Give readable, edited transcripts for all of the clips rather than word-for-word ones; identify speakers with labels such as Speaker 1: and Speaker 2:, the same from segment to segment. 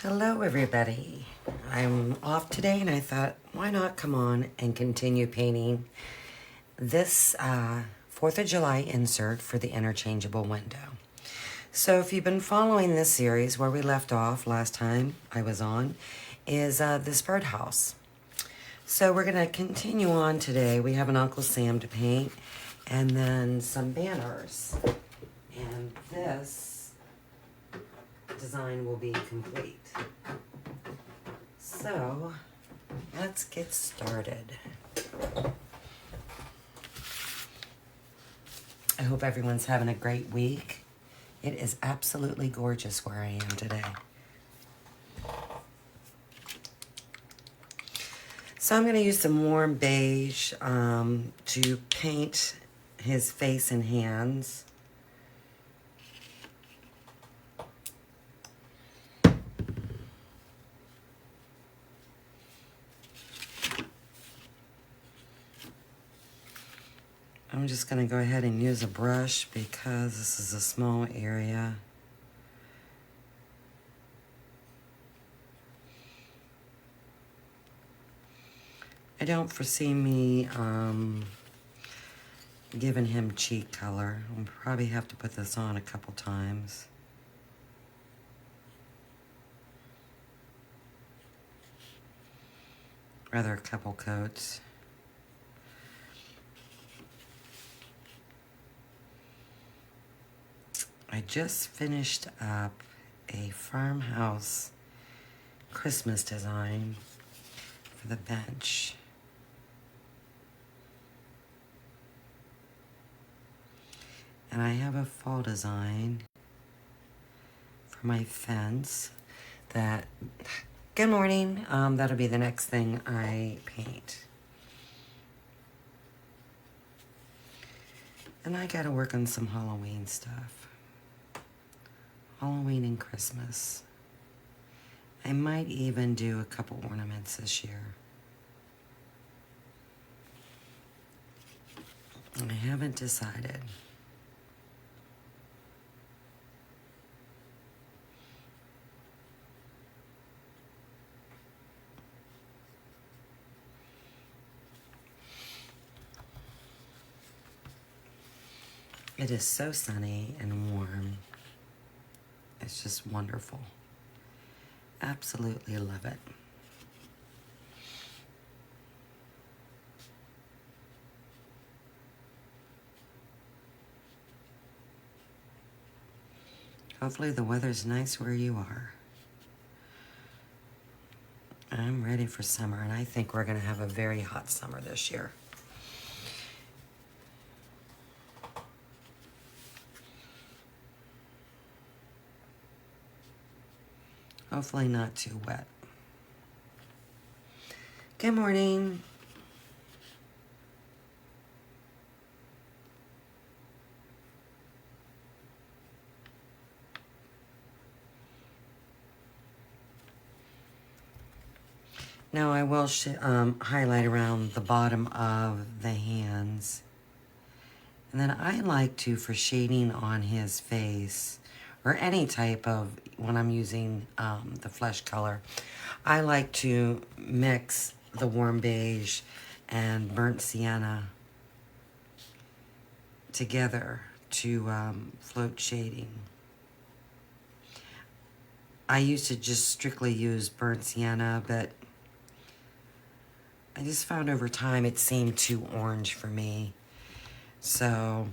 Speaker 1: Hello, everybody. I'm off today, and I thought, why not come on and continue painting this 4th of July insert for the interchangeable window. So if you've been following this series, where we left off last time I was on is this birdhouse. So we're going to continue on today. We have an Uncle Sam to paint and then some banners. And this design will be complete. So let's get started. I hope everyone's having a great week. It is absolutely gorgeous where I am today. So I'm going to use some warm beige to paint his face and hands. I'm just going to go ahead and use a brush because this is a small area. I don't foresee me giving him cheek color. I'll probably have to put this on a couple times. Rather, a couple coats. I just finished up a farmhouse Christmas design for the bench. And I have a fall design for my fence that, good morning, that'll be the next thing I paint. And I gotta work on some Halloween stuff. Halloween and Christmas. I might even do a couple ornaments this year. I haven't decided. It is so sunny and warm. It's just wonderful. Absolutely love it. Hopefully the weather's nice where you are. I'm ready for summer, and I think we're going to have a very hot summer this year. Hopefully not too wet. Good morning. Now I will highlight around the bottom of the hands. And then I like to, for shading on his face, or any type of, when I'm using the flesh color, I like to mix the warm beige and burnt sienna together to float shading. I used to just strictly use burnt sienna, but I just found over time it seemed too orange for me. So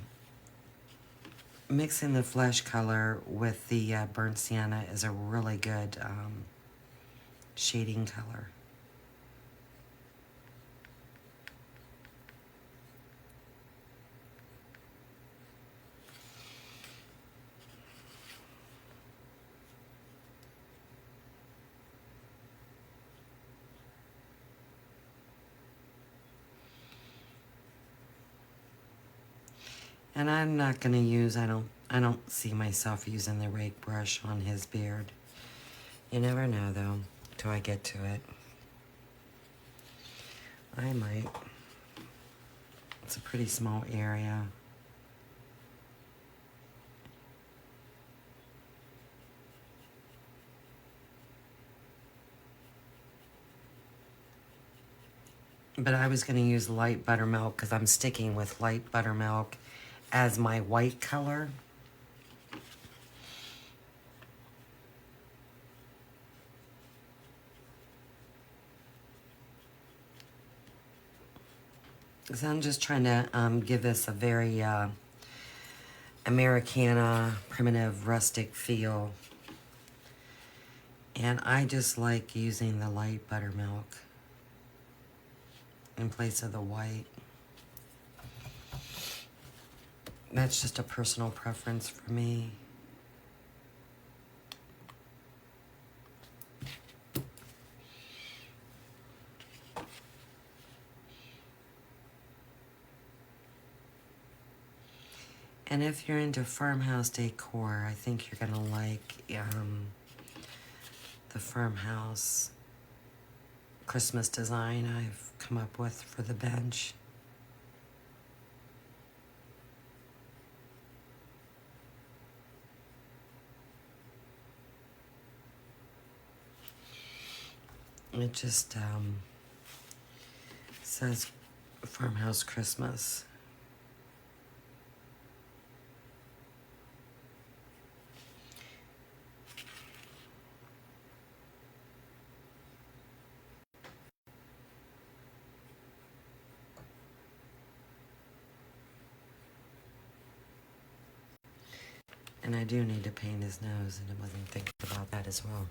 Speaker 1: mixing the flesh color with the burnt sienna is a really good shading color. And I'm not going to use, I don't see myself using the rake brush on his beard. You never know, though, till I get to it. I might. It's a pretty small area. But I was going to use light buttermilk because I'm sticking with light buttermilk as my white color. So I'm just trying to give this a very Americana, primitive, rustic feel. And I just like using the light buttermilk in place of the white. That's just a personal preference for me. And if you're into farmhouse decor, I think you're gonna like the farmhouse Christmas design I've come up with for the bench. It just says farmhouse Christmas. And I do need to paint his nose, and I wasn't thinking about that as well.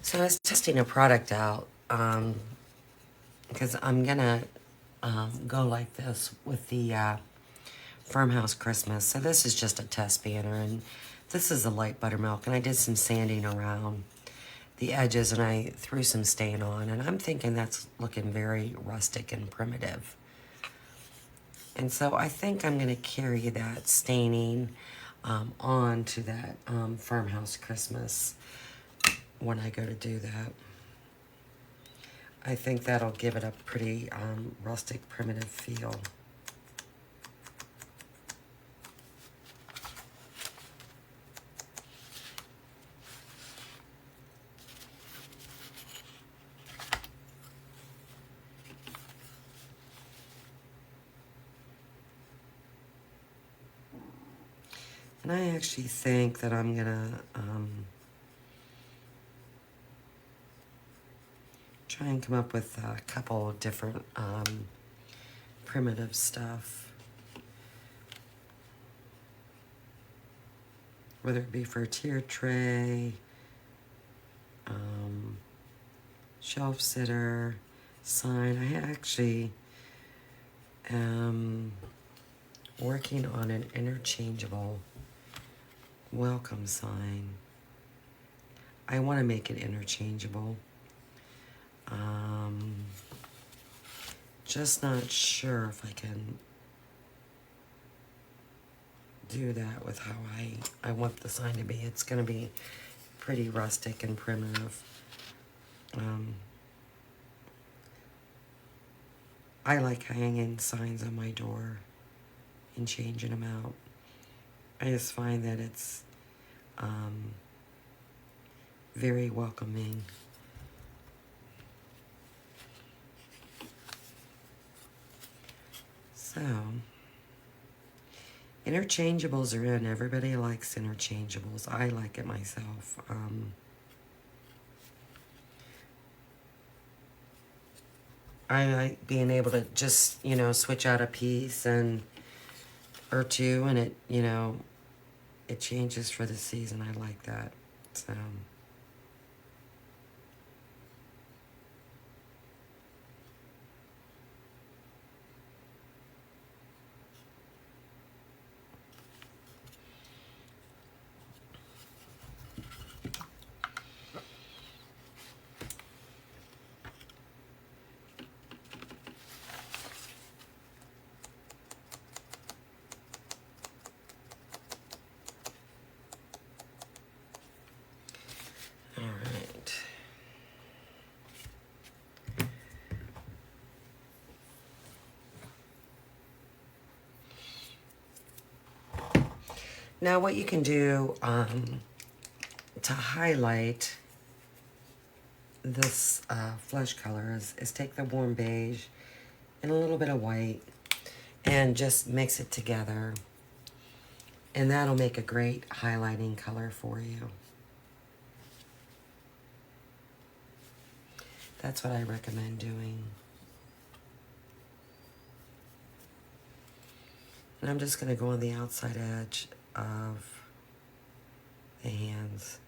Speaker 1: So I was testing a product out because I'm gonna go like this with the farmhouse Christmas. So this is just a test banner, and this is a light buttermilk, and I did some sanding around the edges, and I threw some stain on, and I'm thinking that's looking very rustic and primitive. And so I think I'm gonna carry that staining on to that farmhouse Christmas when I go to do that. I think that'll give it a pretty rustic, primitive feel. And I actually think that I'm gonna try and come up with a couple different primitive stuff. Whether it be for a tier tray, shelf sitter, sign. I actually am working on an interchangeable welcome sign. I want to make it interchangeable. Just not sure if I can do that with how I want the sign to be. It's going to be pretty rustic and primitive. I like hanging signs on my door and changing them out. I just find that it's very welcoming. So, interchangeables are in. Everybody likes interchangeables. I like it myself. I like being able to just, switch out a piece or two, and it changes for the season. I like that. So. Now what you can do to highlight this flesh color is take the warm beige and a little bit of white and just mix it together. And that'll make a great highlighting color for you. That's what I recommend doing. And I'm just going to go on the outside edge of the hands.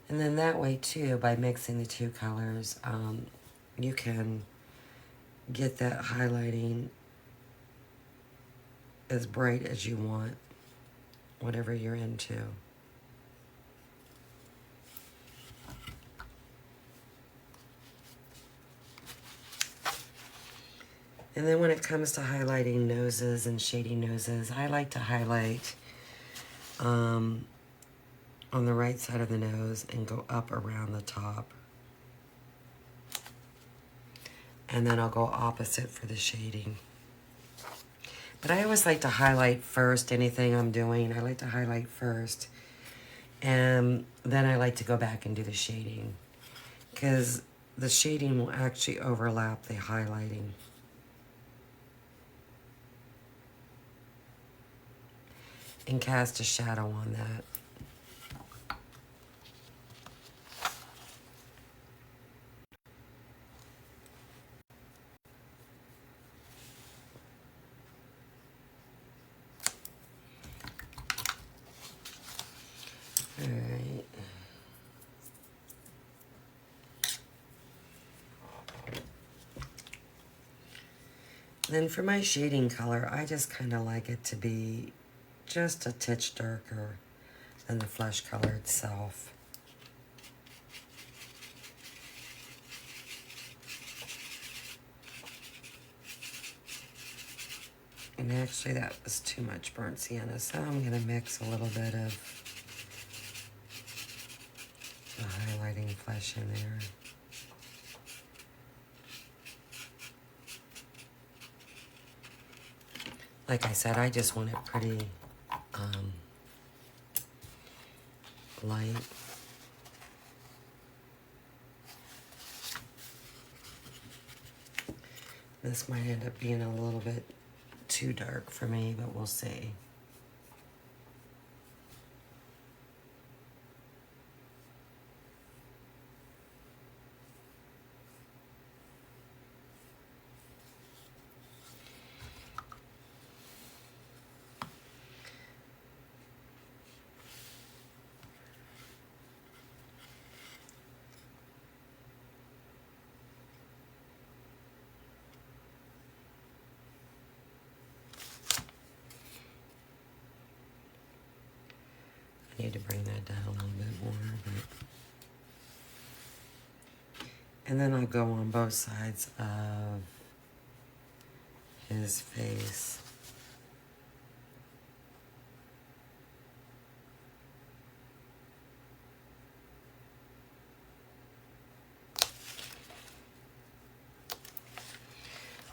Speaker 1: And then that way too, by mixing the two colors, you can get that highlighting as bright as you want, whatever you're into. And then when it comes to highlighting noses and shading noses, I like to highlight on the right side of the nose and go up around the top. And then I'll go opposite for the shading. But I always like to highlight first anything I'm doing. I like to highlight first. And then I like to go back and do the shading, because the shading will actually overlap the highlighting. And cast a shadow on that. All right. Then for my shading color, I just kind of like it to be just a titch darker than the flesh color itself. And actually that was too much burnt sienna, so I'm going to mix a little bit of the highlighting flesh in there. Like I said, I just want it pretty light. This might end up being a little bit too dark for me, but we'll see. I need to bring that down a little bit more. And then I'll go on both sides of his face.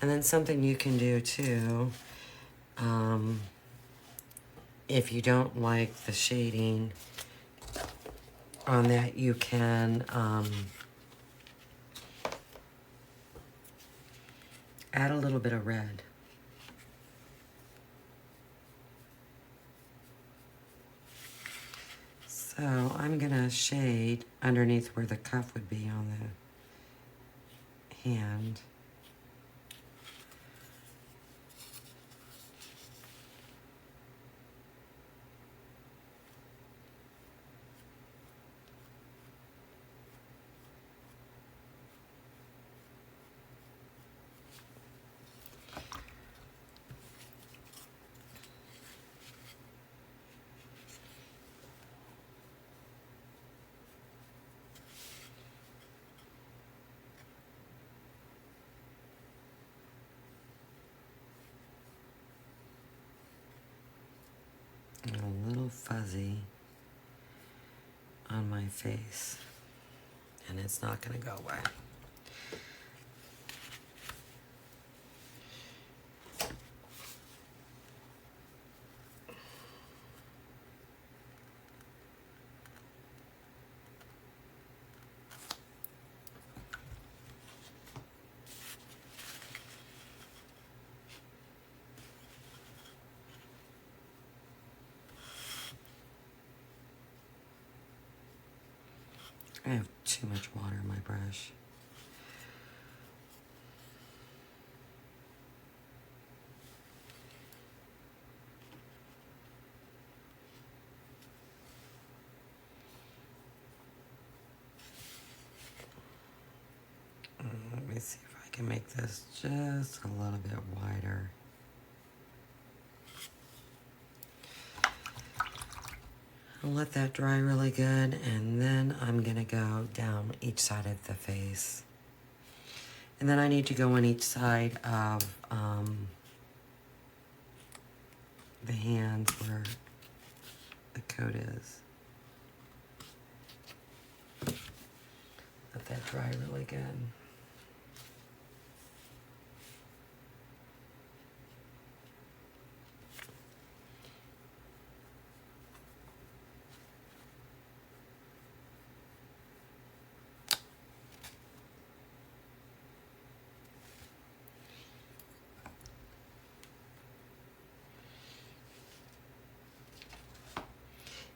Speaker 1: And then something you can do too, if you don't like the shading on that, you can add a little bit of red. So I'm gonna shade underneath where the cuff would be on the hand. And a little fuzzy on my face, and it's not going to go away. I have too much water in my brush. Let me see if I can make this just a little bit wider. I'll let that dry really good, and then I'm gonna go down each side of the face. And then I need to go on each side of the hands where the coat is. Let that dry really good.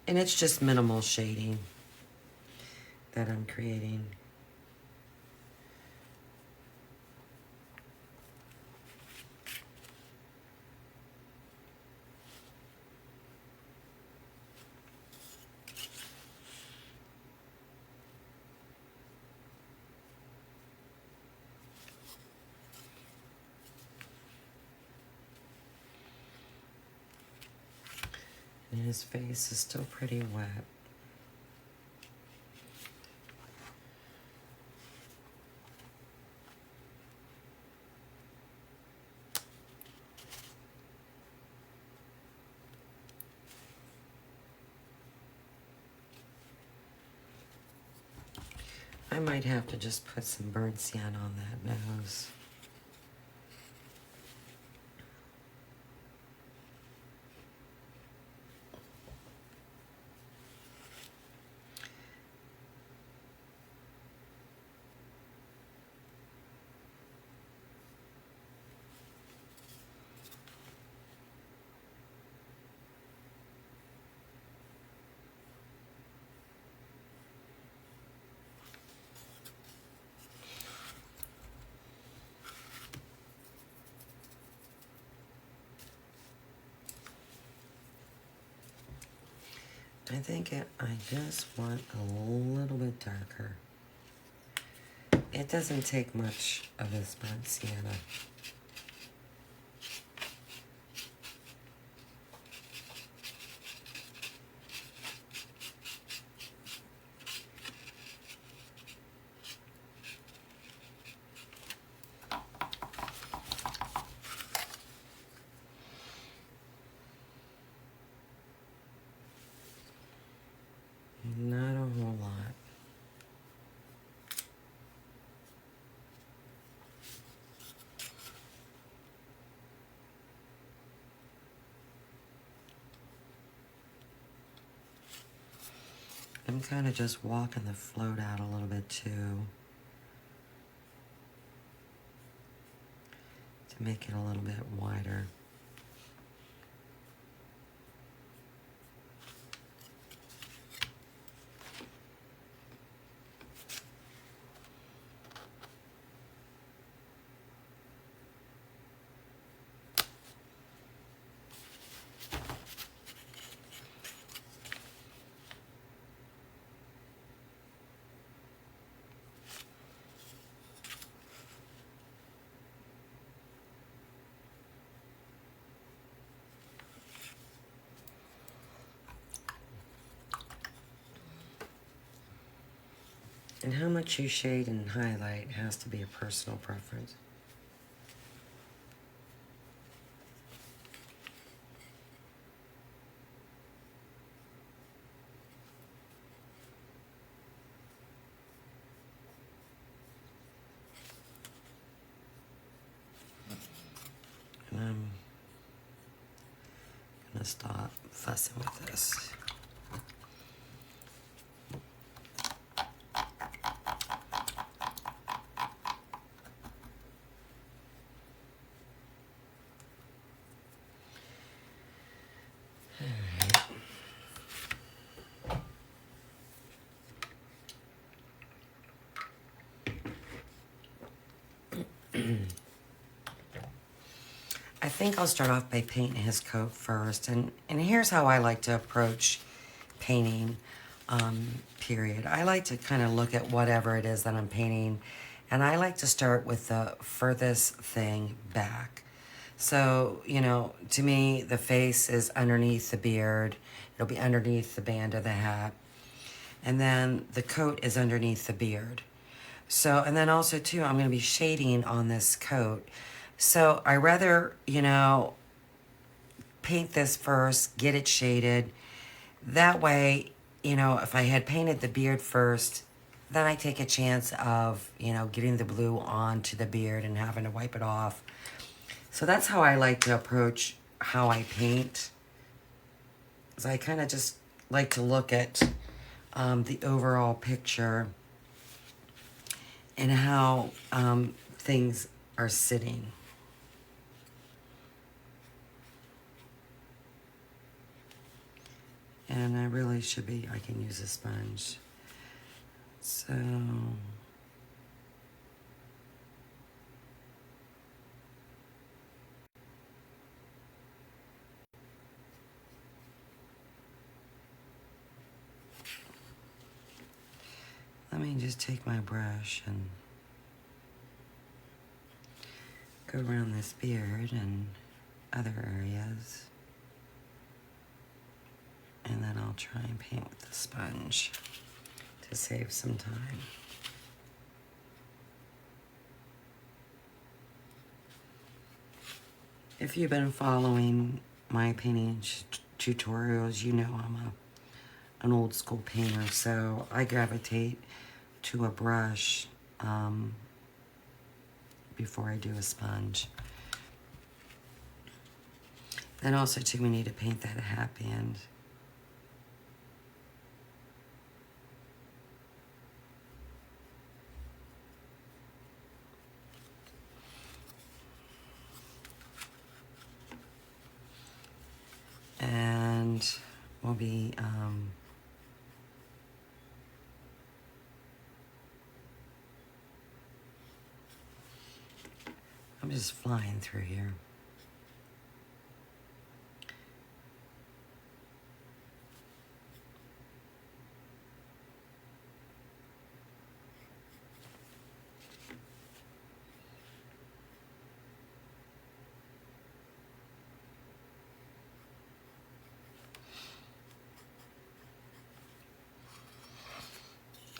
Speaker 1: And it's just minimal shading that I'm creating. And his face is still pretty wet. I might have to just put some burnt sienna on that nose. I just want a little bit darker. It doesn't take much of this burnt sienna. Not a whole lot. I'm kind of just walking the float out a little bit too, to make it a little bit wider. And how much you shade and highlight has to be a personal preference. And I'm gonna stop fussing with this. think I'll start off by painting his coat first. And here's how I like to approach painting, period. I like to kind of look at whatever it is that I'm painting, and I like to start with the furthest thing back. So, you know, to me, the face is underneath the beard. It'll be underneath the band of the hat. And then the coat is underneath the beard. So, and then also too, I'm going to be shading on this coat. So I rather, you know, paint this first, get it shaded. That way, you know, if I had painted the beard first, then I take a chance of, you know, getting the blue onto the beard and having to wipe it off. So that's how I like to approach how I paint. So I kind of just like to look at the overall picture and how things are sitting. And I really should be, I can use a sponge. So, let me just take my brush and go around this beard and other areas. And then I'll try and paint with the sponge to save some time. If you've been following my painting tutorials, you know I'm an old school painter, so I gravitate to a brush before I do a sponge. Then also too, we need to paint that hat band. And we'll be I'm just flying through here.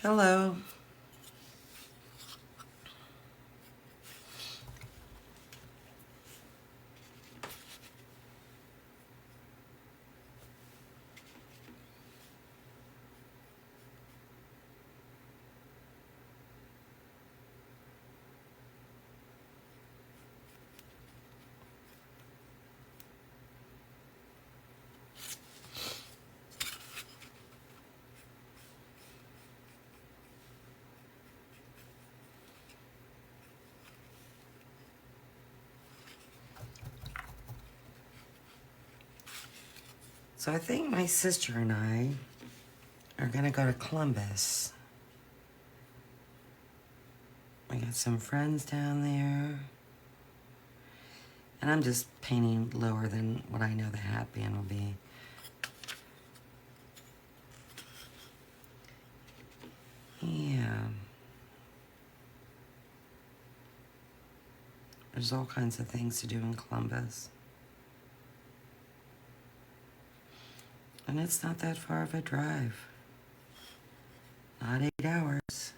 Speaker 1: Hello. So I think my sister and I are gonna go to Columbus. I got some friends down there. And I'm just painting lower than what I know the hat band will be. Yeah. There's all kinds of things to do in Columbus. And it's not that far of a drive. Not 8 hours.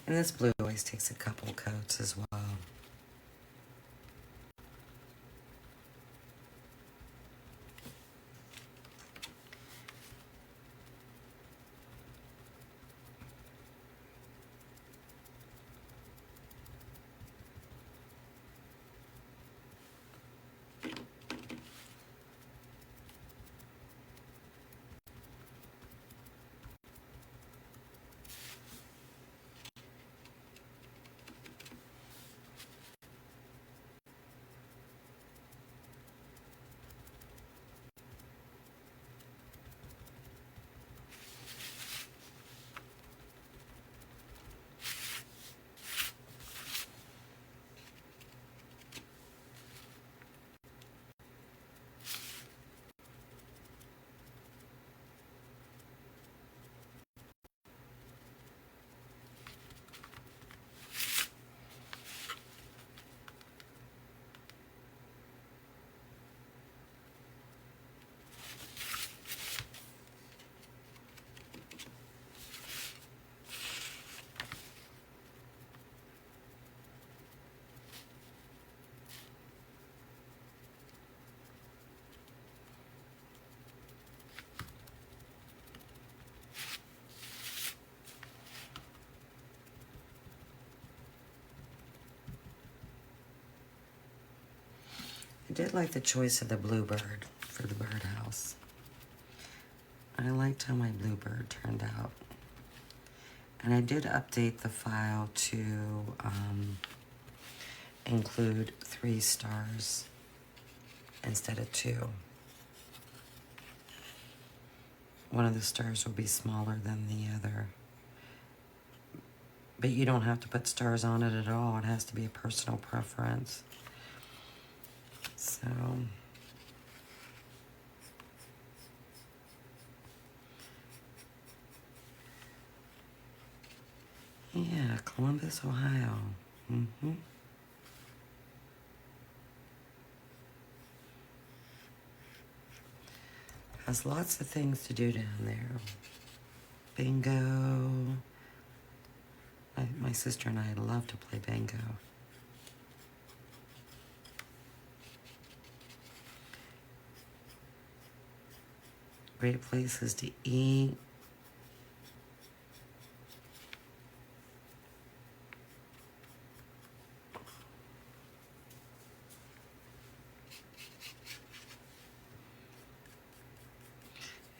Speaker 1: And this blue always takes a couple coats as well. did like the choice of the bluebird for the birdhouse. I liked how my bluebird turned out. And I did update the file to include 3 stars instead of 2. One of the stars will be smaller than the other. But you don't have to put stars on it at all. It has to be a personal preference. So, yeah, Columbus, Ohio. Has lots of things to do down there. Bingo. My sister and I love to play bingo. Great places to eat.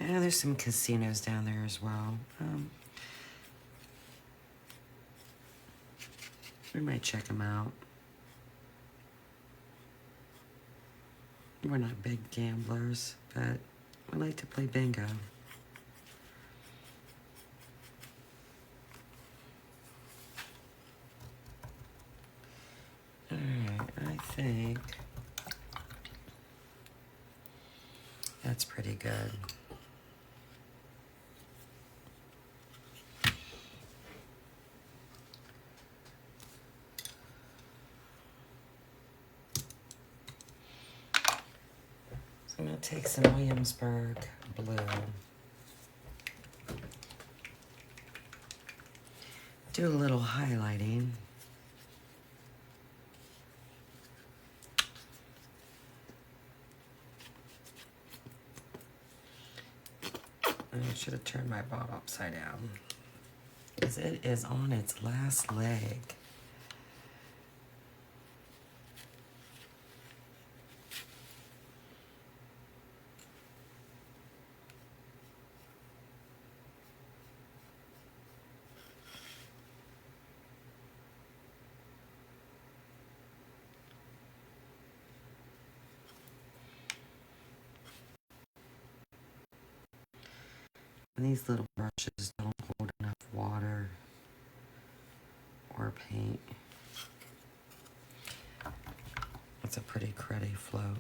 Speaker 1: And there's some casinos down there as well. We might check them out. We're not big gamblers, but we like to play bingo. Alright, I think that's pretty good. So I'm going to take some Williamsburg blue. Do a little highlighting. And I should have turned my bottle upside down, because it is on its last leg. And these little brushes don't hold enough water or paint. It's a pretty cruddy float.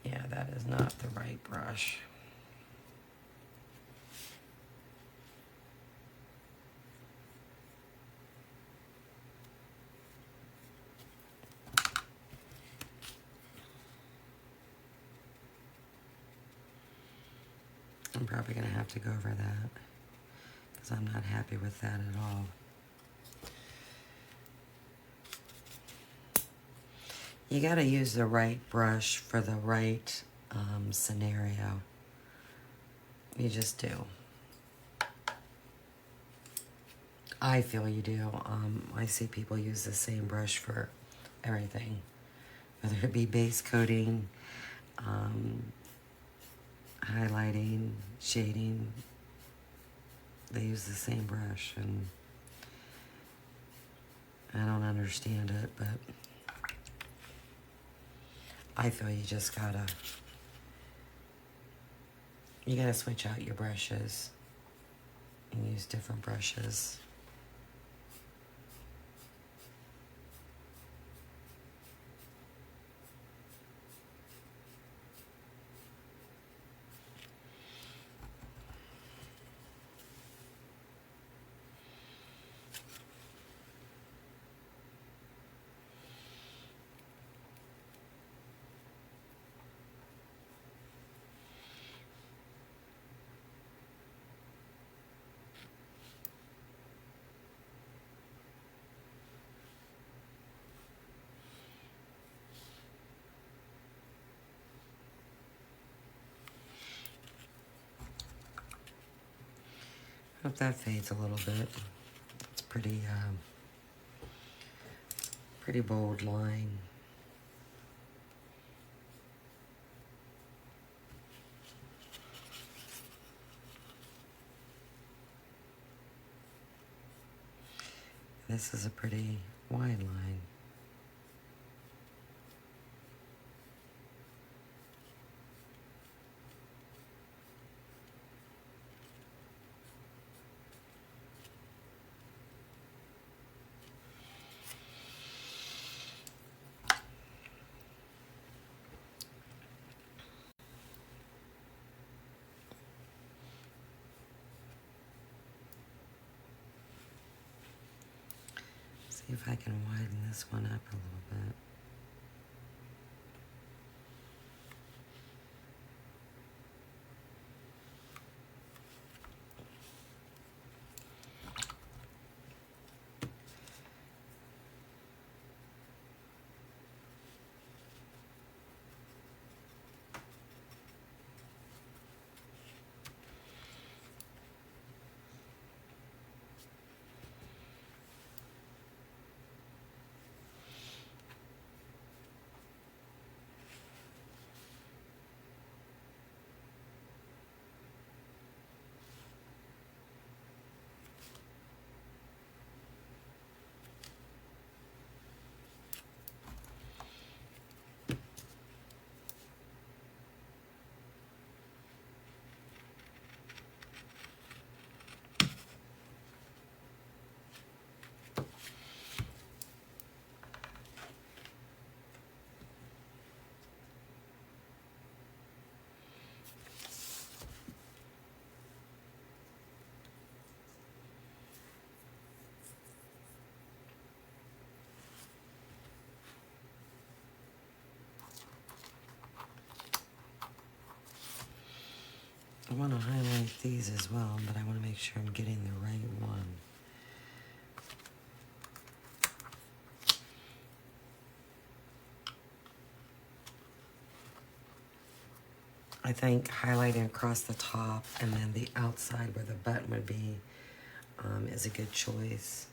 Speaker 1: Yeah, that is not the right brush. I'm probably going to have to go over that, because I'm not happy with that at all. You got to use the right brush for the right scenario. You just do. I feel you do. I see people use the same brush for everything, whether it be base coating, highlighting, shading. They use the same brush, and I don't understand it, but I feel you just gotta switch out your brushes and use different brushes. Hope that fades a little bit. It's pretty, pretty bold line. This is a pretty wide line. See if I can widen this one up a little bit. I want to highlight these as well, but I want to make sure I'm getting the right one. I think highlighting across the top and then the outside where the button would be is a good choice.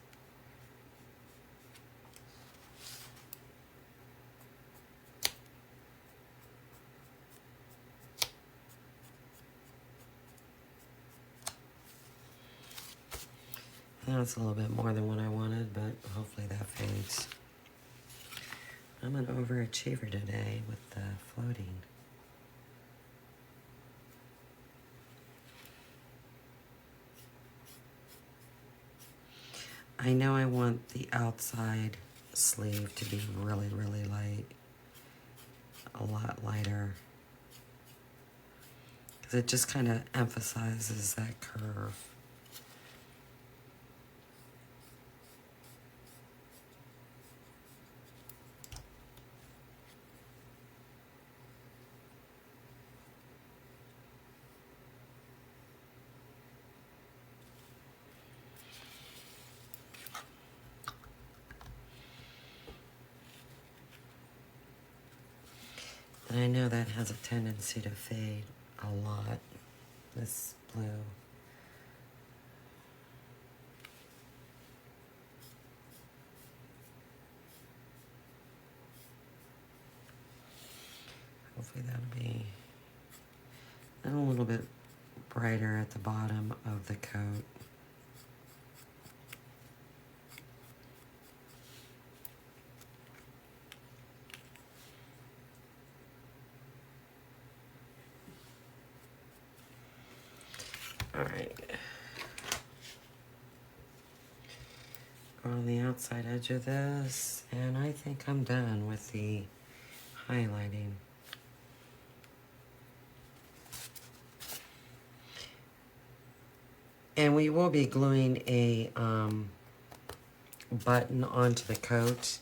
Speaker 1: Now it's a little bit more than what I wanted, but hopefully that fades. I'm an overachiever today with the floating. I know I want the outside sleeve to be really, really light. A lot lighter. Because it just kind of emphasizes that curve. And I know that has a tendency to fade a lot, this blue. Hopefully that'll be a little bit brighter at the bottom of the coat. All right. On the outside edge of this, and I think I'm done with the highlighting. And we will be gluing a button onto the coat.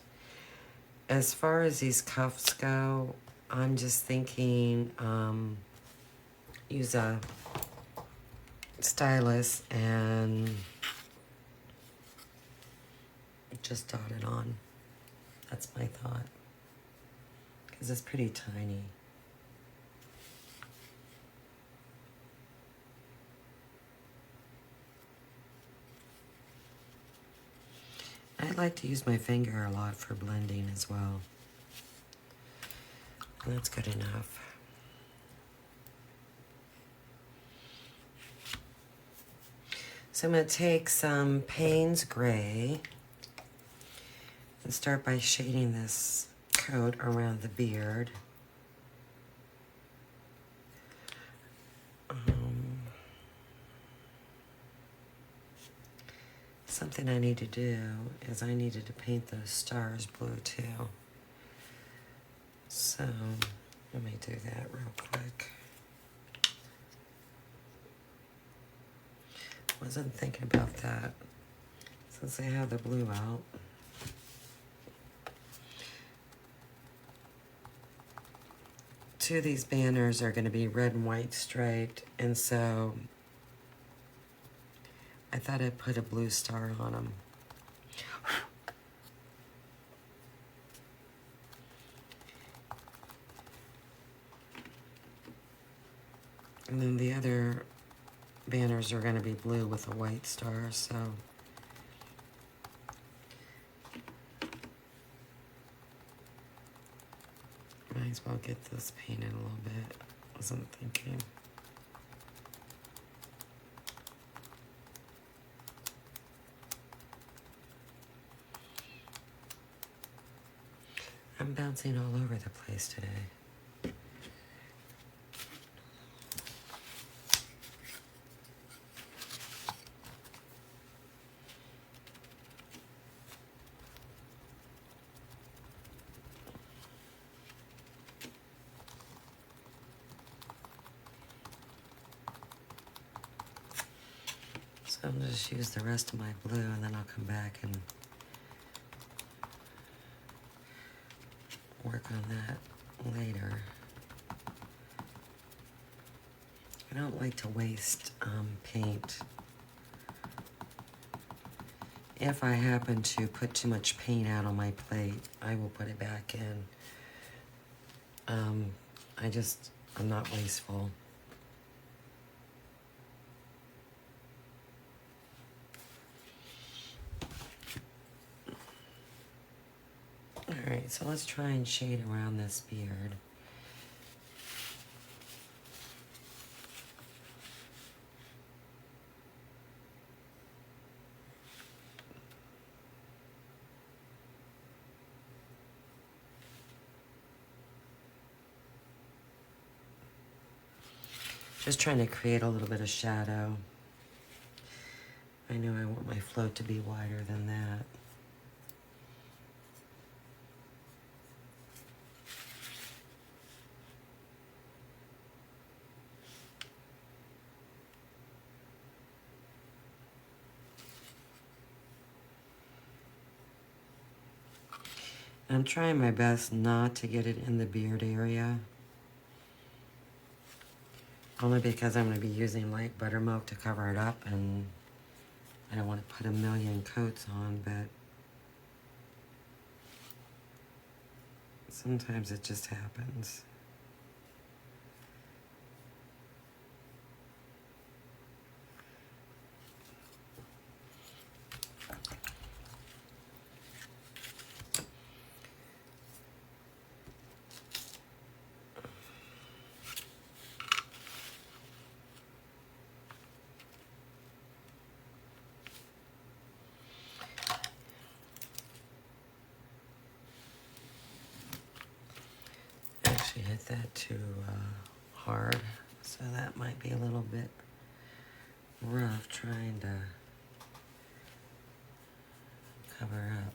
Speaker 1: As far as these cuffs go, I'm just thinking use a stylus and just dot it on. That's my thought. Because it's pretty tiny. like to use my finger a lot for blending as well. And that's good enough. So I'm going to take some Payne's Gray and start by shading this coat around the beard. Something I need to do is I needed to paint those stars blue too. So let me do that real quick. Wasn't thinking about that since I have the blue out. Two of these banners are going to be red and white striped, and so I thought I'd put a blue star on them. And then the other banners are going to be blue with a white star, so might as well get this painted a little bit. Wasn't thinking. I'm bouncing all over the place today. So I'm gonna just use the rest of my blue and then I'll come back and work on that later. I don't like to waste paint. If I happen to put too much paint out on my plate, I will put it back in. I'm not wasteful. Alright, so let's try and shade around this beard. Just trying to create a little bit of shadow. I know I want my float to be wider than that. I'm trying my best not to get it in the beard area. Only because I'm going to be using light buttermilk to cover it up, and I don't want to put a million coats on, but sometimes it just happens. Hit that too hard, so that might be a little bit rough trying to cover up.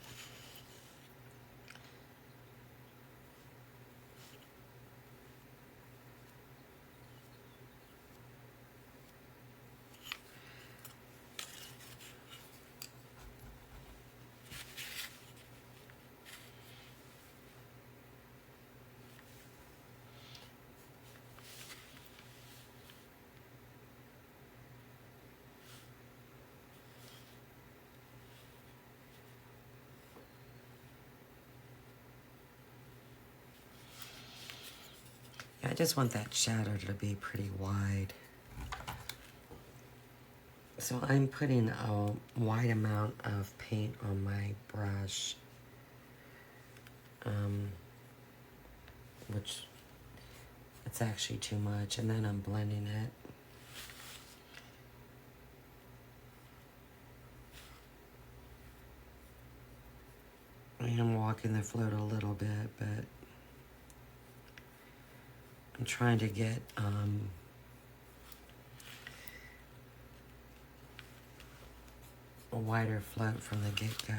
Speaker 1: I just want that shadow to be pretty wide. So I'm putting a wide amount of paint on my brush, which it's actually too much, and then I'm blending it. I am walking the float a little bit, but I'm trying to get a wider float from the get-go.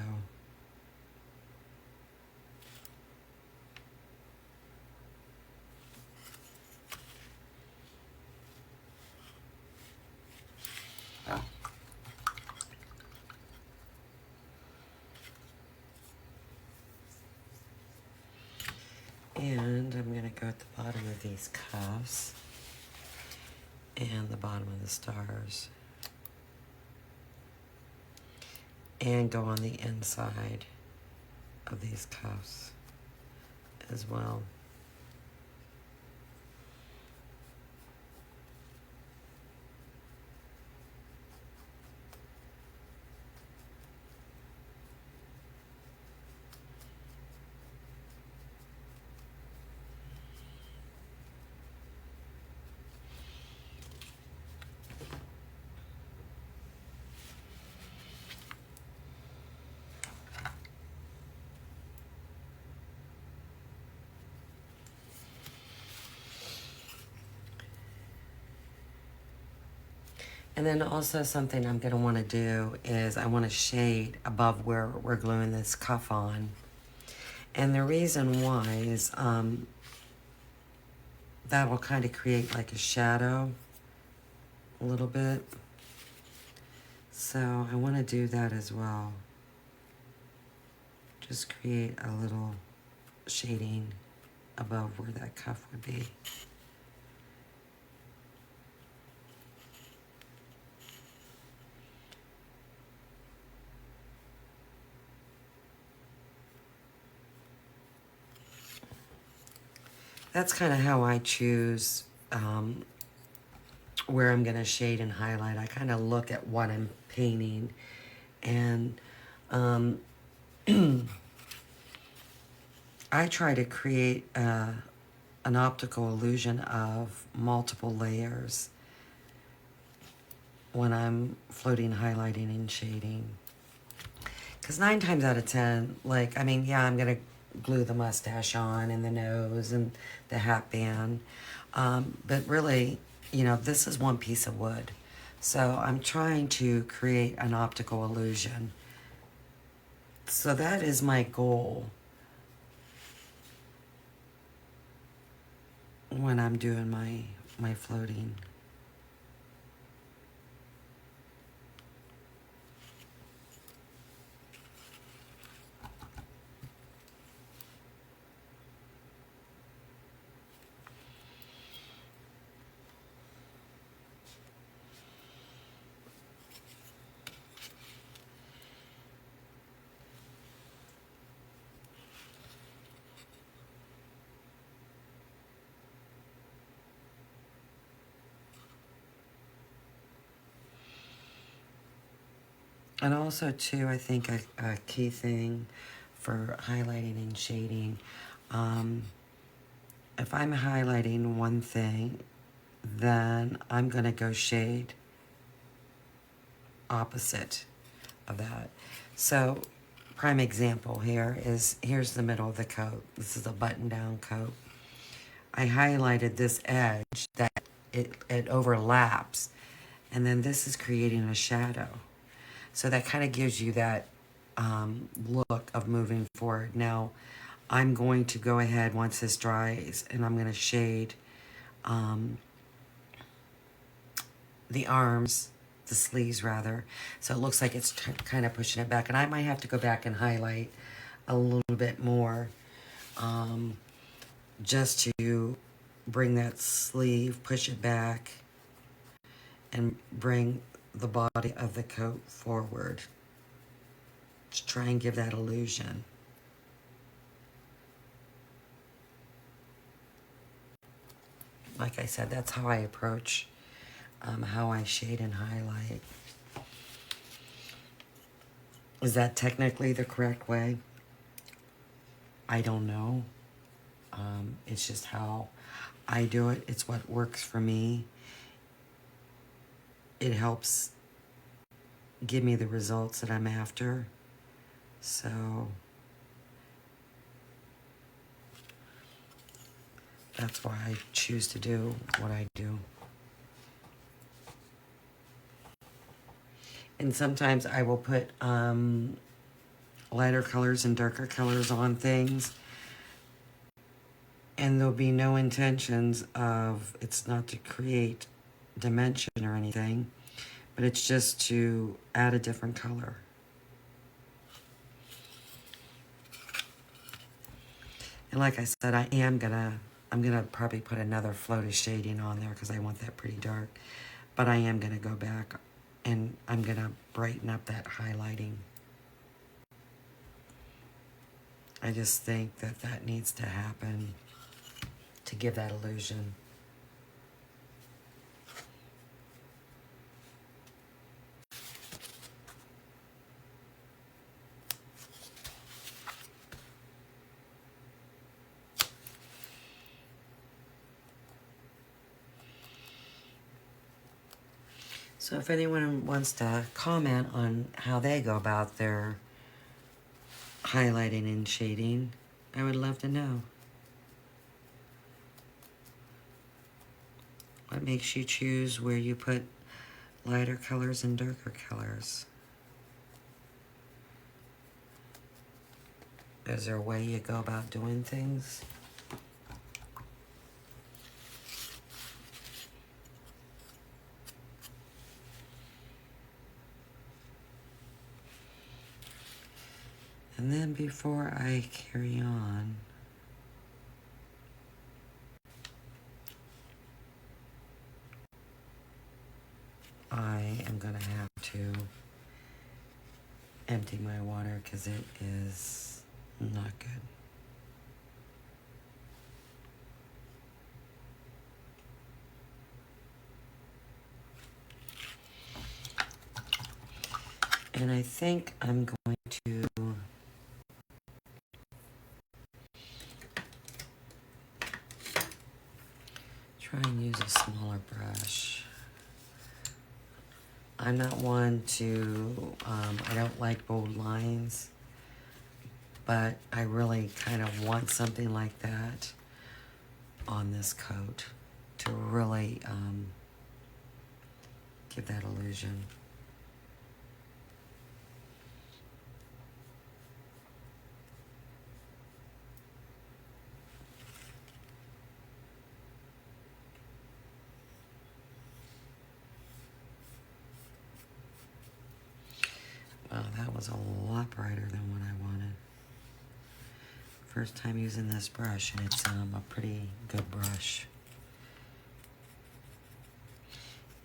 Speaker 1: And I'm going to go at the bottom of these cuffs and the bottom of the stars. And go on the inside of these cuffs as well. And then also something I'm going to want to do is I want to shade above where we're gluing this cuff on. And the reason why is that will kind of create like a shadow a little bit. So I want to do that as well. Just create a little shading above where that cuff would be. That's kind of how I choose where I'm going to shade and highlight. I kind of look at what I'm painting, and I try to create an optical illusion of multiple layers when I'm floating, highlighting, and shading. Because 9 times out of 10, like, I mean, yeah, I'm going to glue the mustache on and the nose and the hat band. But really, you know, this is one piece of wood. So I'm trying to create an optical illusion. So that is my goal when I'm doing my floating. And also, too, I think a key thing for highlighting and shading, if I'm highlighting one thing, then I'm going to go shade opposite of that. So, prime example here is, here's the middle of the coat. This is a button-down coat. I highlighted this edge that it overlaps, and then this is creating a shadow. So that kind of gives you that look of moving forward. Now, I'm going to go ahead once this dries, and I'm going to shade the arms, the sleeves rather, so it looks like it's kind of pushing it back. And I might have to go back and highlight a little bit more just to bring that sleeve, push it back, and bring the body of the coat forward to try and give that illusion. Like I said, that's how I approach how I shade and highlight. Is that technically the correct way? I don't know. It's just how I do it. It's what works for me. It helps give me the results that I'm after. So that's why I choose to do what I do. And sometimes I will put lighter colors and darker colors on things. And there'll be no intentions of, it's not to create dimension or anything, but it's just to add a different color. And like I said, I'm gonna probably put another float of shading on there because I want that pretty dark. But I am gonna go back and I'm gonna brighten up that highlighting. I just think that that needs to happen to give that illusion. So if anyone wants to comment on how they go about their highlighting and shading, I would love to know. What makes you choose where you put lighter colors and darker colors? Is there a way you go about doing things? And then before I carry on, I am gonna have to empty my water because it is not good. And I think I'm going to try and use a smaller brush. I'm not one to, I don't like bold lines, but I really kind of want something like that on this coat to really give that illusion. Wow, that was a lot brighter than what I wanted. First time using this brush, and it's a pretty good brush.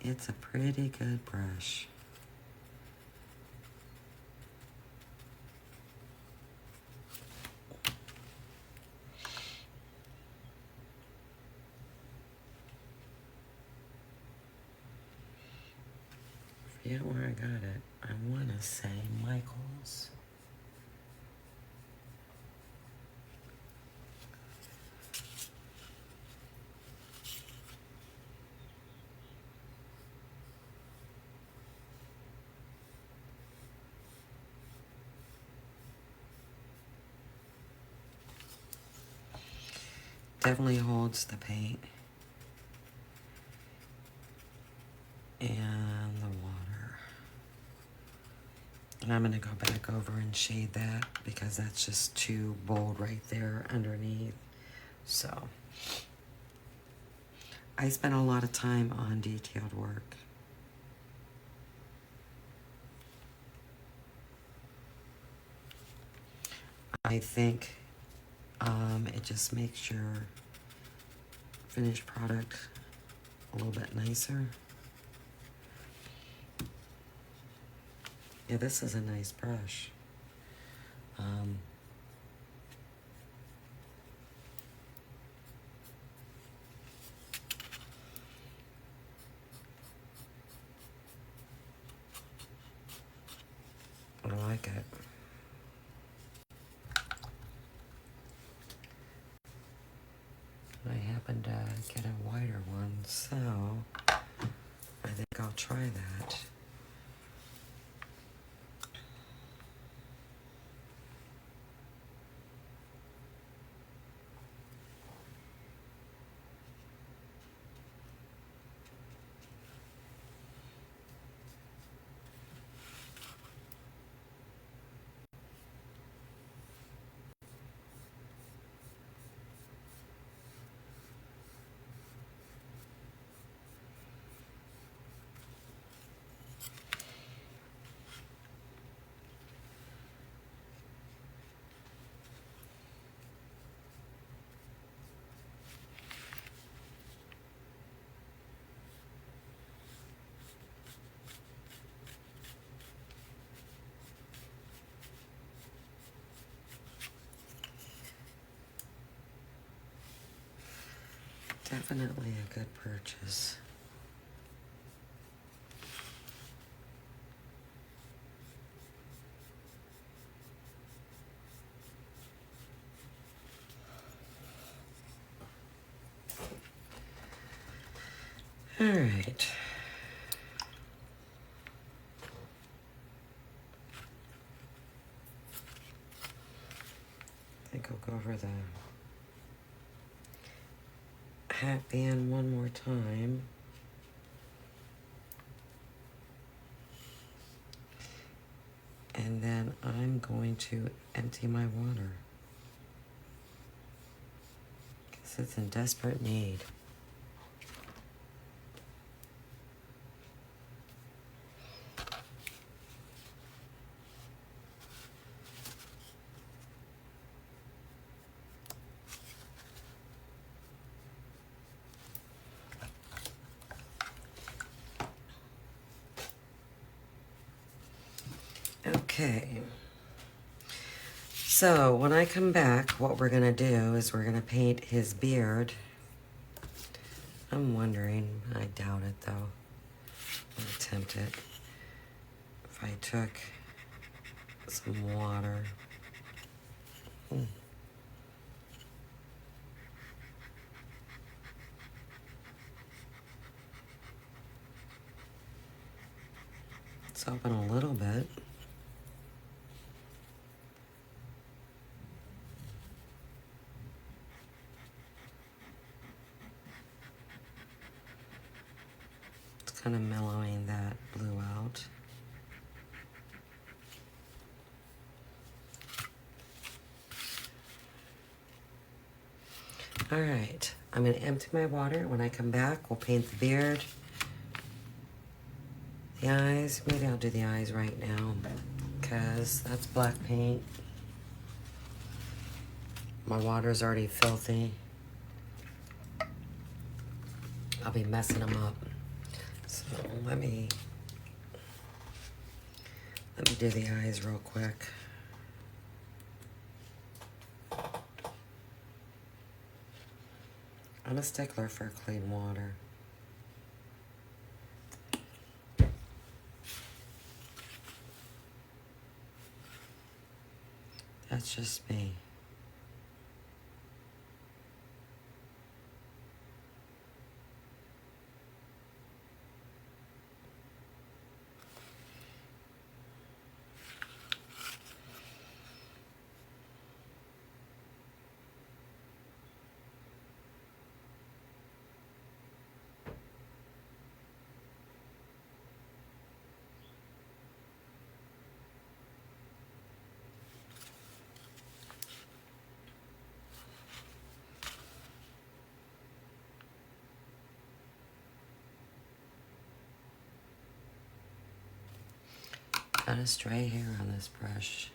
Speaker 1: It's a pretty good brush. Forget where I got it. I want to say Michael's. Definitely holds the paint and the water. And I'm going to go back over and shade that because that's just too bold right there underneath. So I spent a lot of time on detailed work. I think it just makes your finished product a little bit nicer. Yeah, this is a nice brush. Well, I like it. I happen to get a wider one, so I think I'll try that. Definitely a good purchase. All right. I think I'll go over the hat band one more time. And then I'm going to empty my water, because it's in desperate need. Okay. So when I come back, what we're gonna do is we're gonna paint his beard. I'm wondering, I doubt it though. I'll attempt it. If I took some water. Let's open a little bit. It's kind of mellowing that blue out. All right, I'm gonna empty my water. When I come back, we'll paint the beard. The eyes, maybe I'll do the eyes right now, because that's black paint. My water's already filthy. I'll be messing them up. So let me do the eyes real quick. I'm a stickler for clean water. That's just me. Got a stray hair on this brush.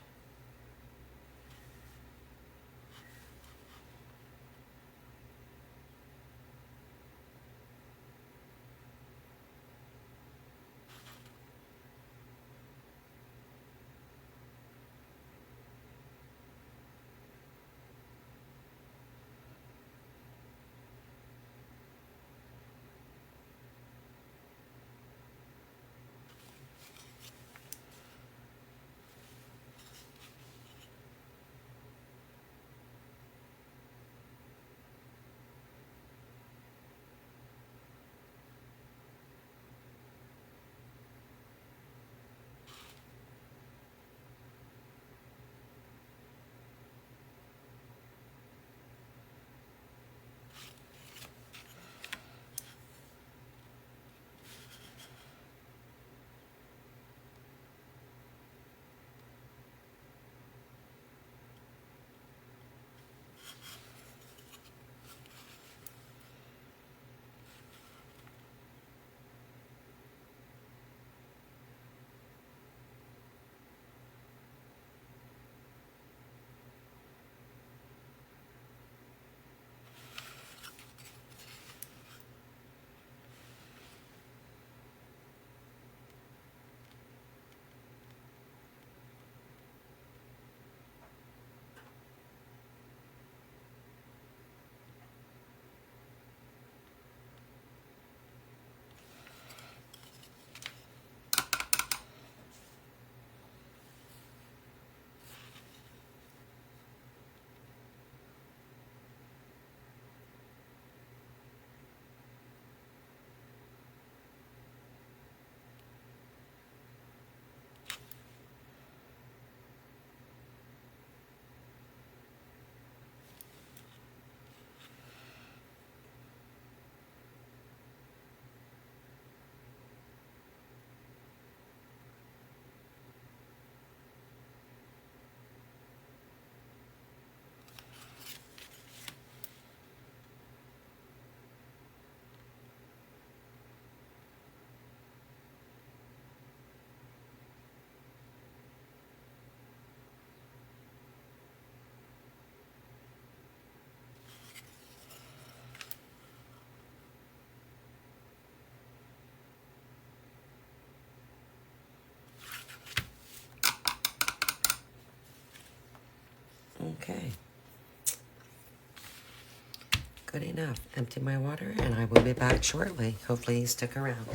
Speaker 1: good enough. Empty my water and I will be back shortly. Hopefully you stick around.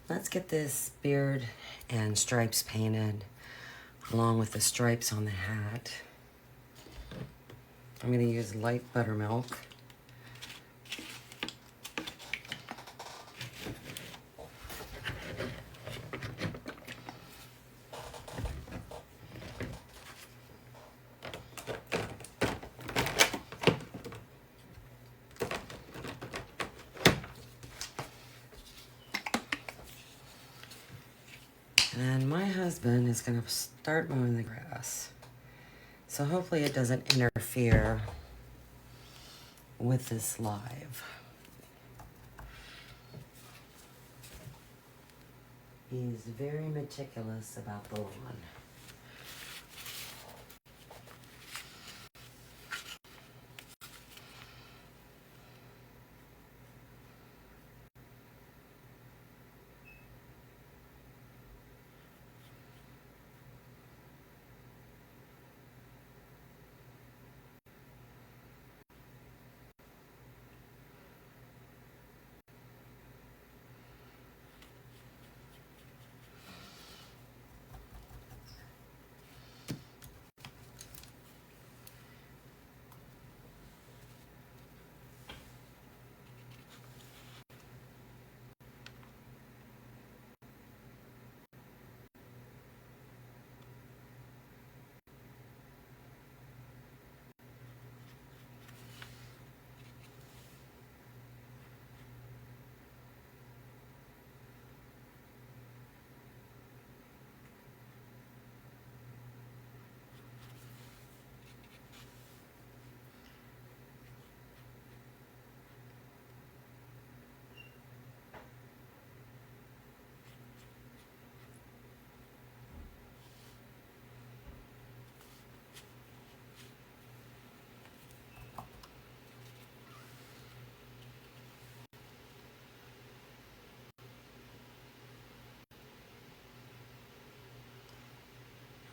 Speaker 1: Let's get this beard and stripes painted along with the stripes on the hat. I'm going to use light buttermilk. And my husband is going to start mowing the grass. So hopefully it doesn't interfere with this live. He's very meticulous about the lawn.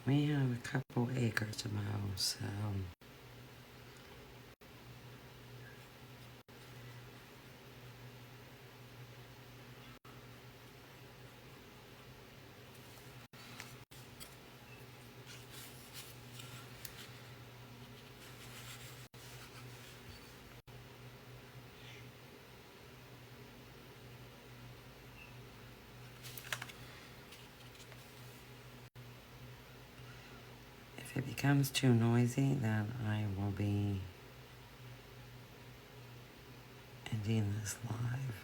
Speaker 1: We have a couple acres to mow, so if it becomes too noisy, then I will be ending this live.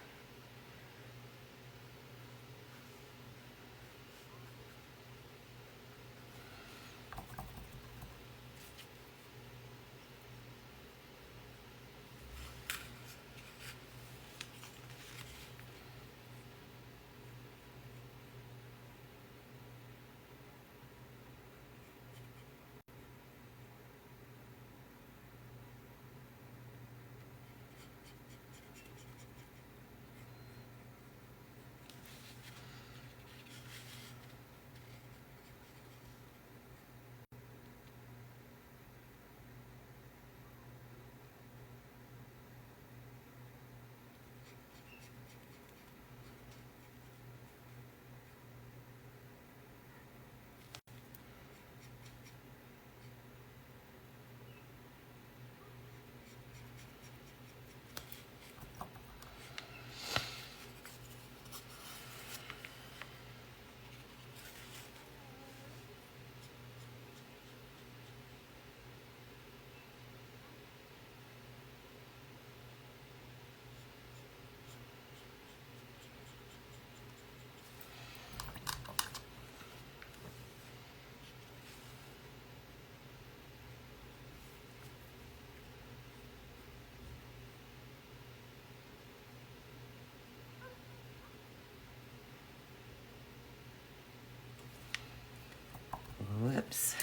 Speaker 1: Whoops.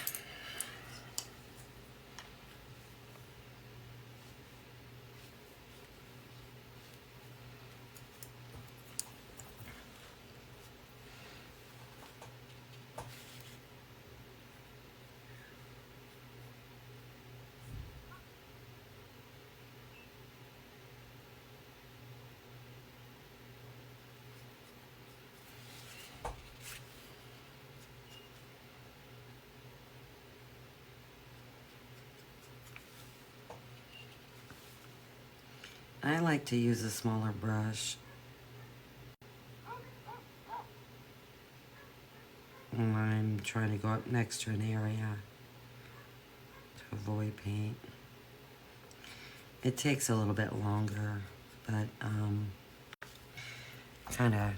Speaker 1: I like to use a smaller brush when I'm trying to go up next to an area to avoid paint. It takes a little bit longer, but kind of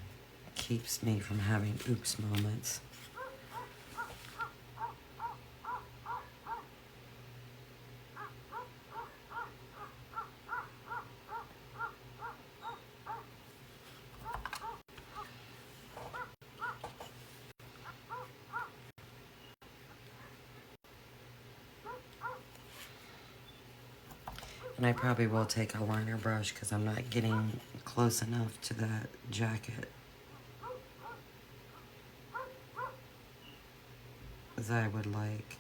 Speaker 1: keeps me from having oops moments. And I probably will take a liner brush because I'm not getting close enough to that jacket as I would like.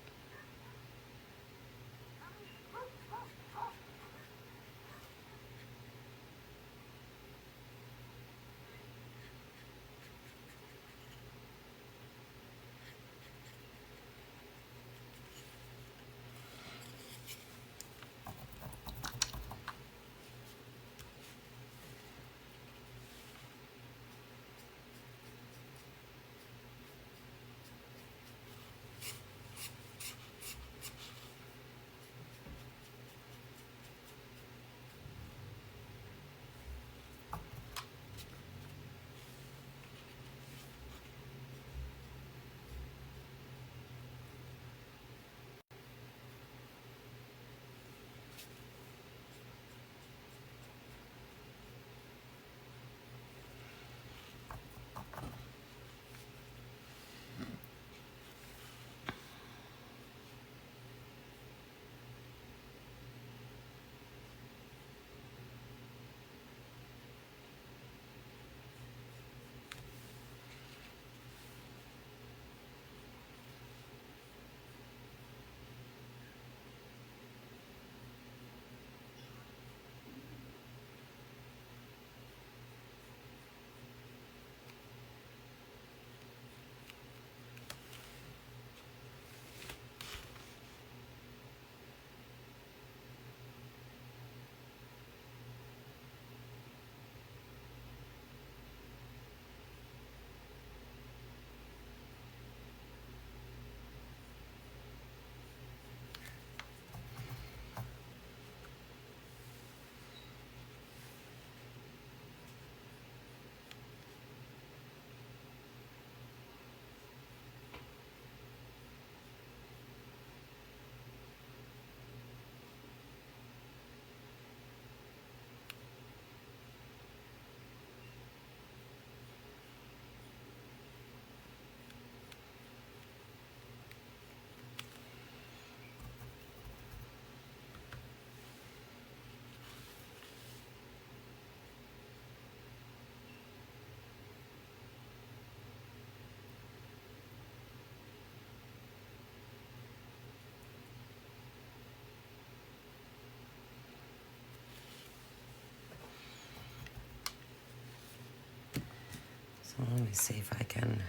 Speaker 1: So let me see if I can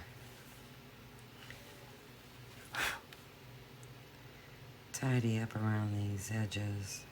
Speaker 1: tidy up around these edges.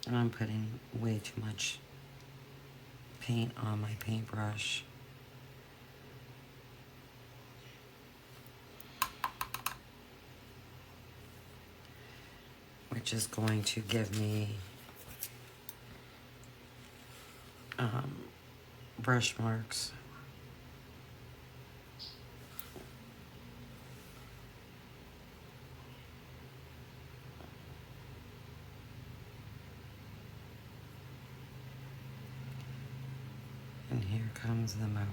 Speaker 1: I'm putting way too much paint on my paintbrush. Which is going to give me brush marks. And here comes the mower.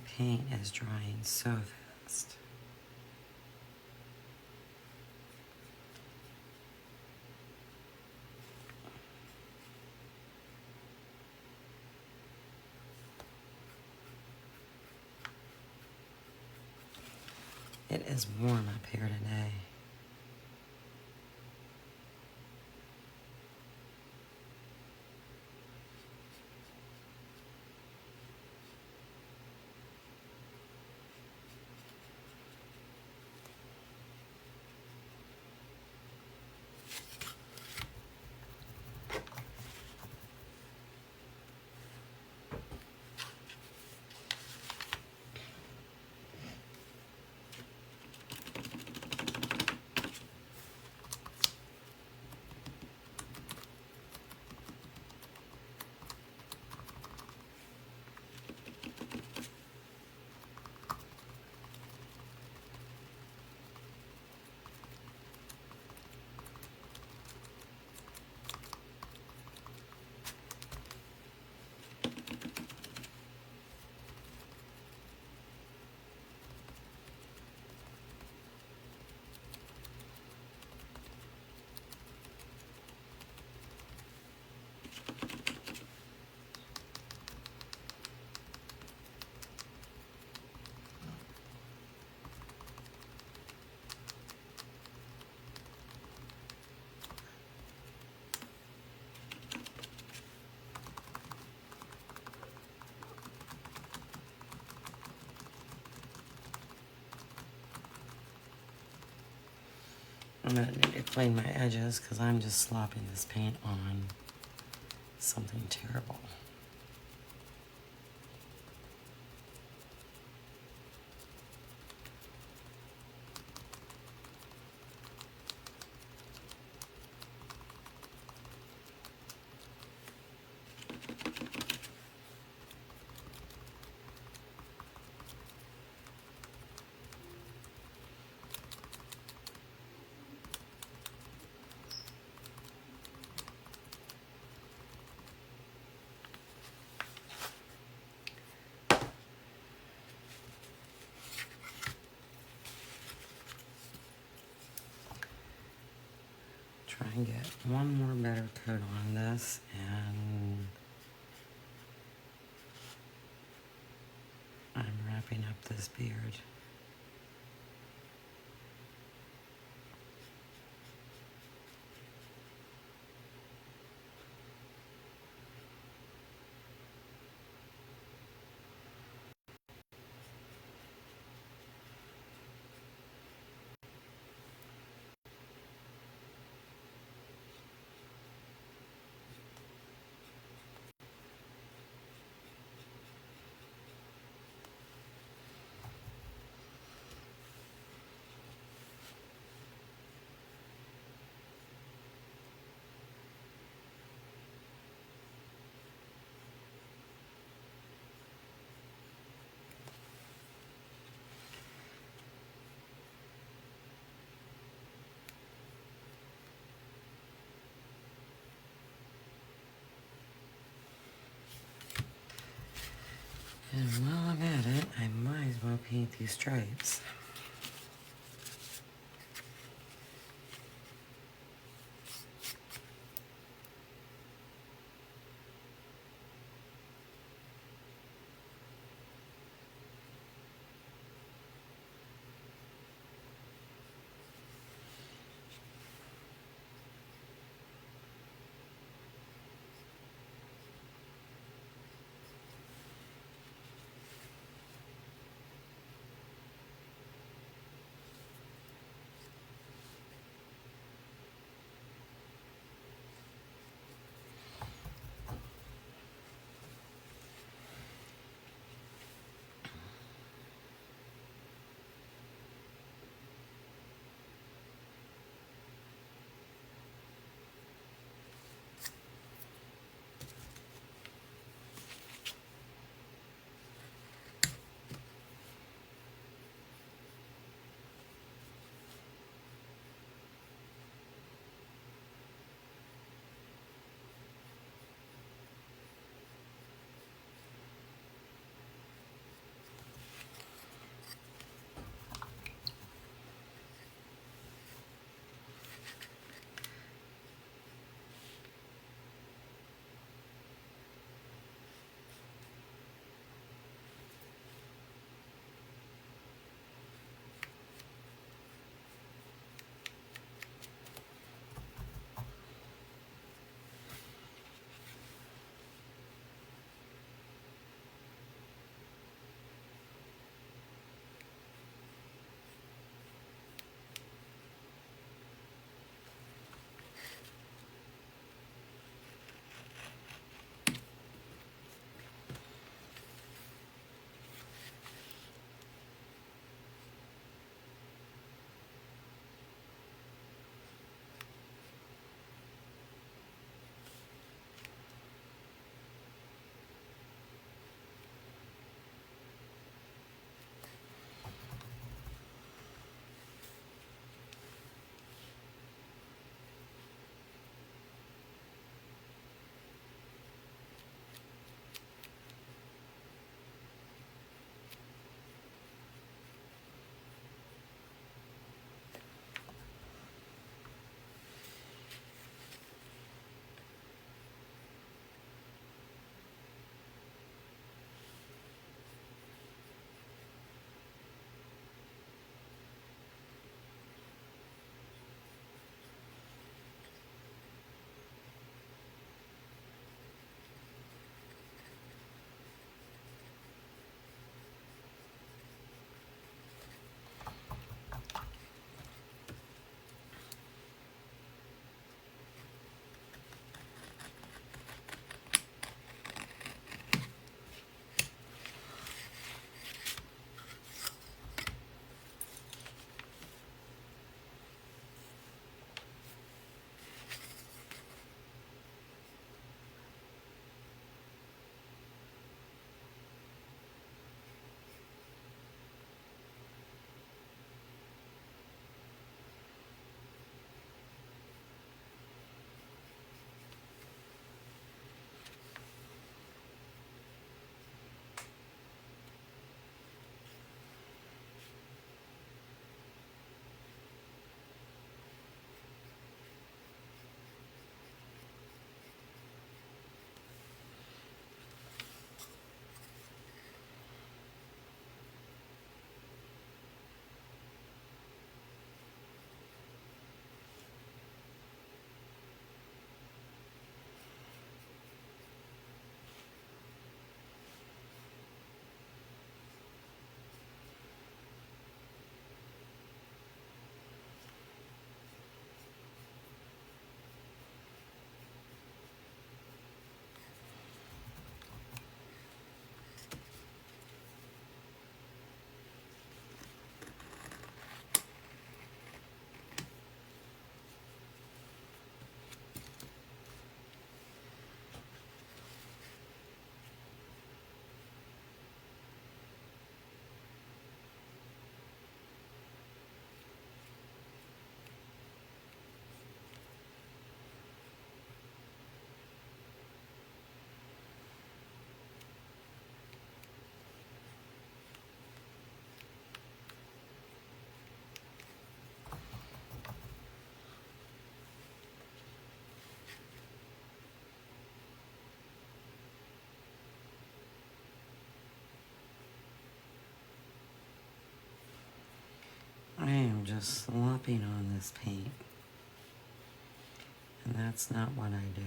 Speaker 1: paint is drying so fast. It is warm up here today. I'm gonna need to clean my edges because I'm just slopping this paint on something terrible. Try and get one more better coat on this, and I'm wrapping up this beard. And while I'm at it, I might as well paint these stripes. I'm just slopping on this paint. And that's not what I do.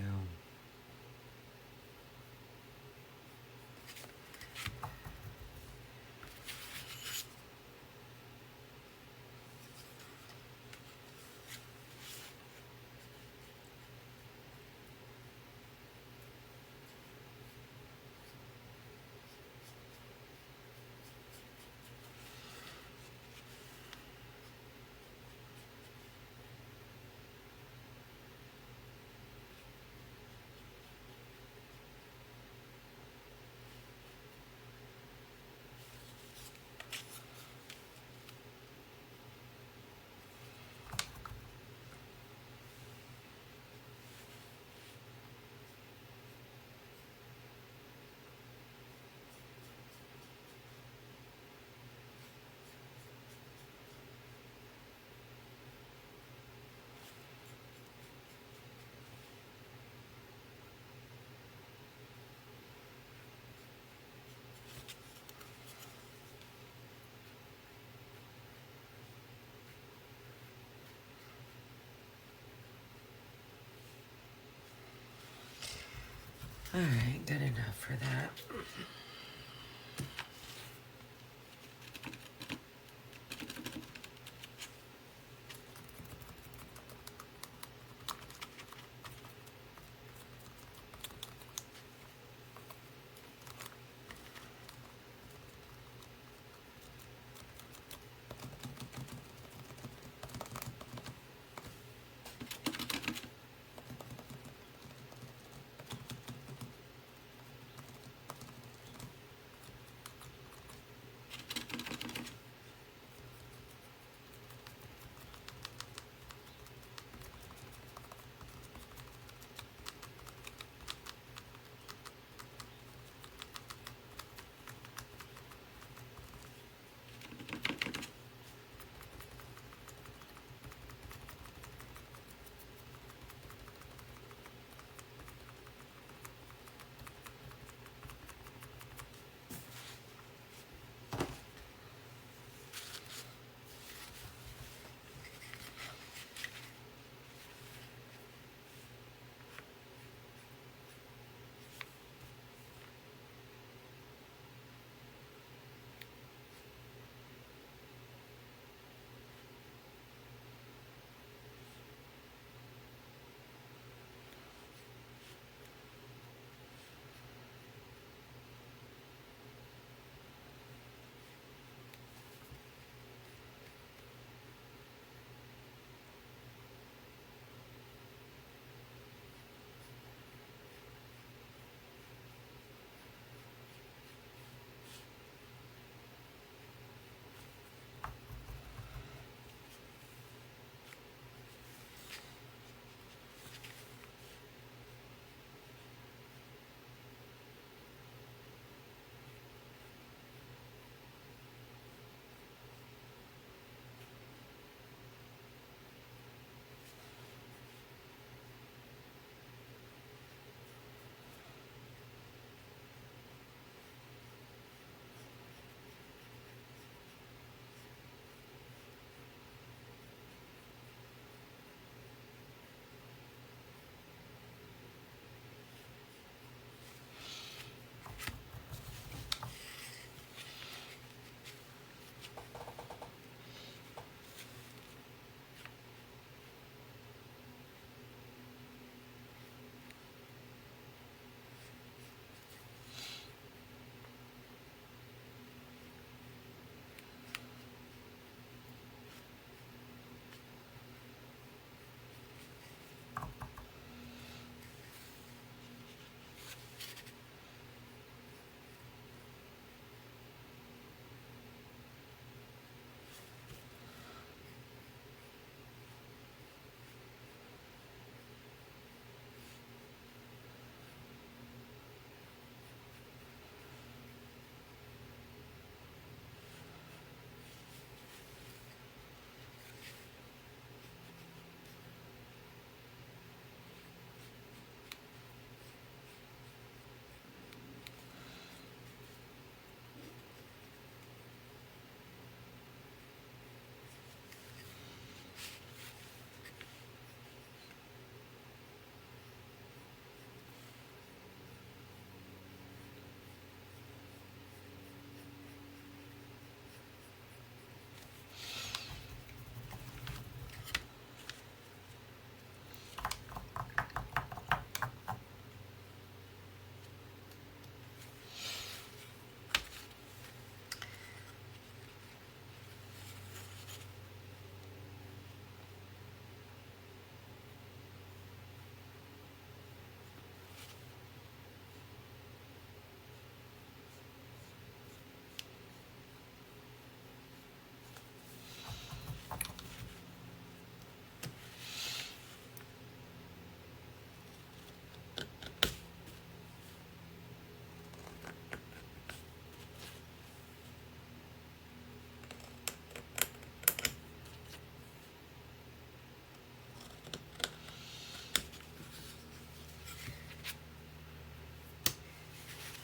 Speaker 1: Alright, good enough for that.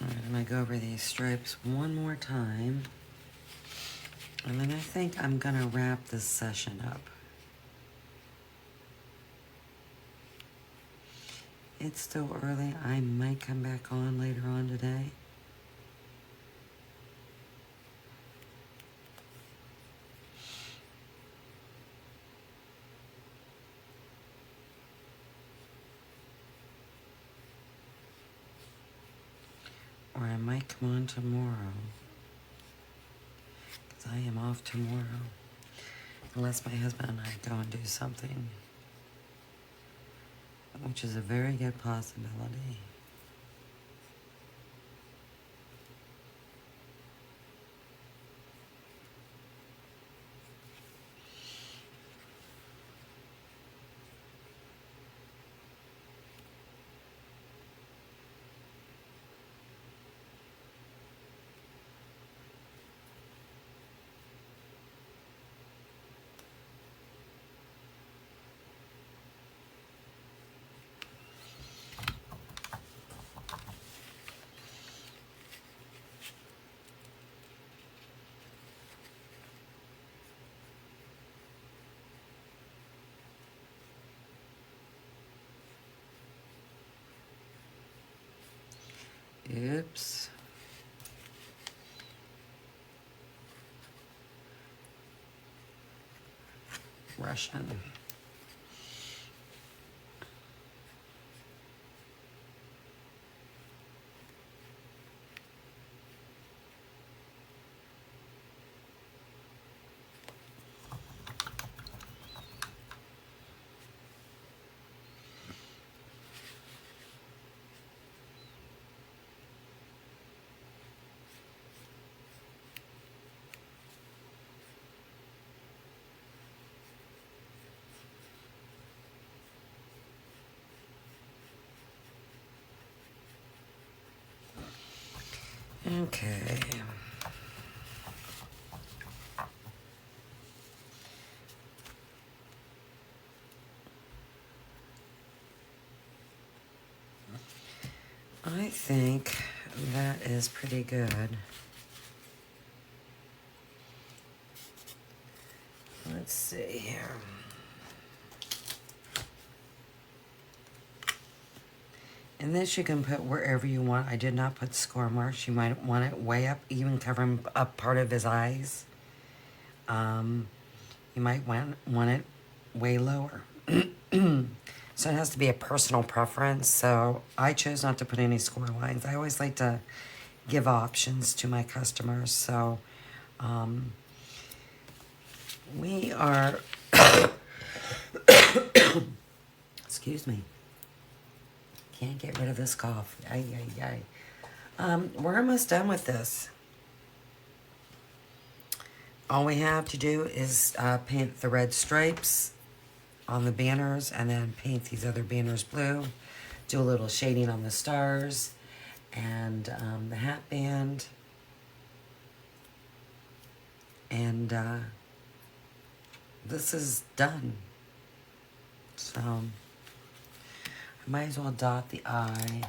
Speaker 1: Alright, I'm going to go over these stripes one more time. And then I think I'm going to wrap this session up. It's still early. I might come back on later on today. Or I might come on tomorrow. Because I am off tomorrow. Unless my husband and I go and do something. Which is a very good possibility. Oops. Russian. Okay. I think that is pretty good. Let's see here. And this you can put wherever you want. I did not put score marks. You might want it way up, even covering up part of his eyes. You might want it way lower. So it has to be a personal preference. So I chose not to put any score lines. I always like to give options to my customers. So we are, excuse me, can't get rid of this cough. Ay, ay, ay. We're almost done with this. All we have to do is paint the red stripes on the banners and then paint these other banners blue. Do a little shading on the stars and the hat band. And this is done. So I might as well dot the I.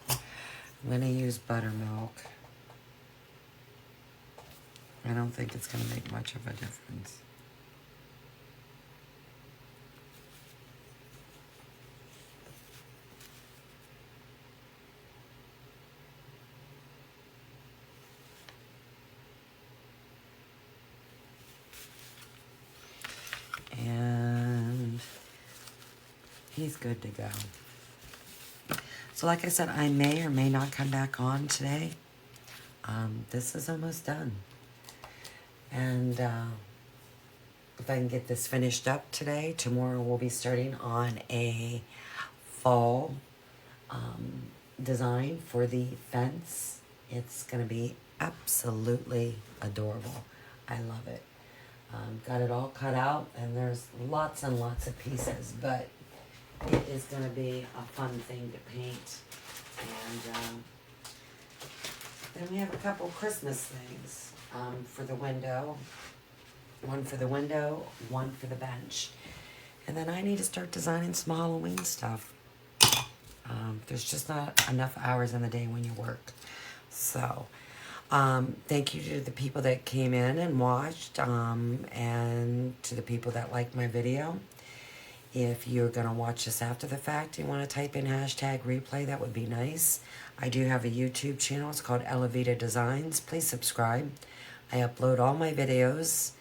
Speaker 1: I'm going to use buttermilk. I don't think it's going to make much of a difference. And he's good to go. So like I said, I may or may not come back on today. This is almost done. And if I can get this finished up today, tomorrow we'll be starting on a fall design for the fence. It's going to be absolutely adorable. I love it. Got it all cut out, and there's lots and lots of pieces, but it is going to be a fun thing to paint. And then we have a couple Christmas things for the window. One for the window, one for the bench. And then I need to start designing some Halloween stuff. There's just not enough hours in the day when you work. So, thank you to the people that came in and watched, and to the people that liked my video. If you're going to watch this after the fact, you want to type in hashtag replay, that would be nice. I do have a YouTube channel. It's called Elevita Designs. Please subscribe. I upload all my videos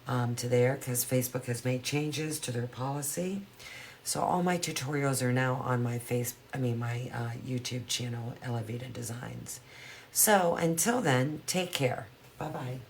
Speaker 1: to there because Facebook has made changes to their policy. So all my tutorials are now on my my YouTube channel, Elevita Designs. So until then, take care. Bye-bye.